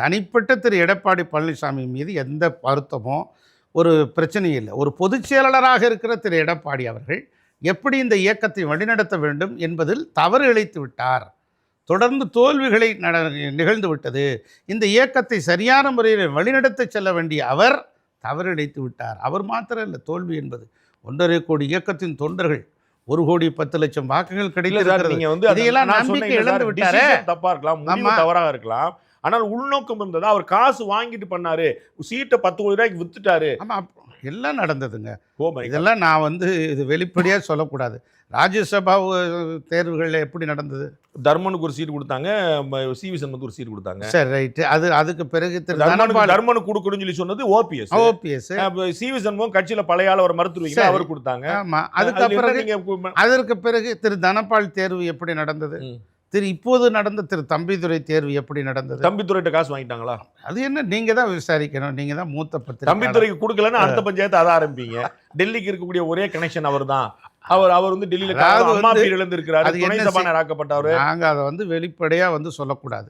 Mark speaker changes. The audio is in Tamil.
Speaker 1: தனிப்பட்ட திரு எடப்பாடி பழனிசாமி மீது எந்த வருத்தமோ ஒரு பிரச்சனையும் இல்லை. ஒரு பொதுச் செயலாளராக இருக்கிற திரு எடப்பாடி அவர்கள் எப்படி இந்த இயக்கத்தை வழிநடத்த வேண்டும் என்பதில் தவறு இழைத்து விட்டார். தொடர்ந்து தோல்விகளை நிகழ்ந்து விட்டது. இந்த இயக்கத்தை சரியான முறையில் வழிநடத்த செல்ல வேண்டிய அவர் தவறு இழைத்து விட்டார். அவர் மாத்திரம் இல்லை, தோல்வி என்பது 1.5 கோடி இயக்கத்தின் தொண்டர்கள் 1,10,00,000 வாக்குகள் கிடைத்திருக்கிறது.
Speaker 2: நீங்க வந்து
Speaker 1: இதையெல்லாம் நம்பிக்கை இழந்து விட்டாரே.
Speaker 2: தப்பா இருக்கலாம், தவறாக இருக்கலாம், ஆனால் உள்நோக்கம் இருந்தது. அவர் காசு வாங்கிட்டு பண்ணாரு, சீட்டை 10 கோடி ரூபாய்க்கு வித்துட்டாரு.
Speaker 1: ஆமா, எல்லாம் நடந்ததுங்க. இதெல்லாம் நான் வந்து இது வெளிப்படையாக சொல்லக்கூடாது. ராஜ்யசபா தேர்வுகளில் எப்படி நடந்தது?
Speaker 2: தர்மனுக்கு ஒரு சீட் கொடுத்தாங்க, சிவி சண்முகத்துக்கு ஒரு சீட் கொடுத்தாங்க.
Speaker 1: சரி, ரைட்டு. அதுக்கு பிறகு
Speaker 2: தர்மனுக்கு கொடுக்கணும்னு சொல்லி சொன்னது ஓபிஎஸ். சிவி சண்முகம் கட்சியில பழைய ஆள் ஒரு மருத்துவ அவர் கொடுத்தாங்க.
Speaker 1: ஆமா, அதற்கு பிறகு திரு தனபால் தேர்வு எப்படி நடந்தது? இப்போது நடந்த திரு தம்பிதுரை தேர்வு எப்படி நடந்தது?
Speaker 2: தம்பிதுரைட்ட காசு வாங்கிட்டாங்களா?
Speaker 1: அது என்ன, நீங்க தான் விசாரிக்கணும். நீங்க தான் மூத்த பத்திரிகை.
Speaker 2: தம்பிதுரைக்கு கொடுக்கலன்னு அடுத்த பஞ்சாயத்து அதை ஆரம்பிப்பீங்க. டெல்லிக்கு இருக்கக்கூடிய ஒரே கனெக்ஷன் அவர் தான். அவர் வந்து டெல்லியில அம்மா பீரியட்ல இருந்து இருக்கிறாரு, துணை சபாநாயகர் ஆக்கப்பட்டவர்.
Speaker 1: நாங்க அதை வந்து வெளிப்படையா வந்து சொல்லக்கூடாது.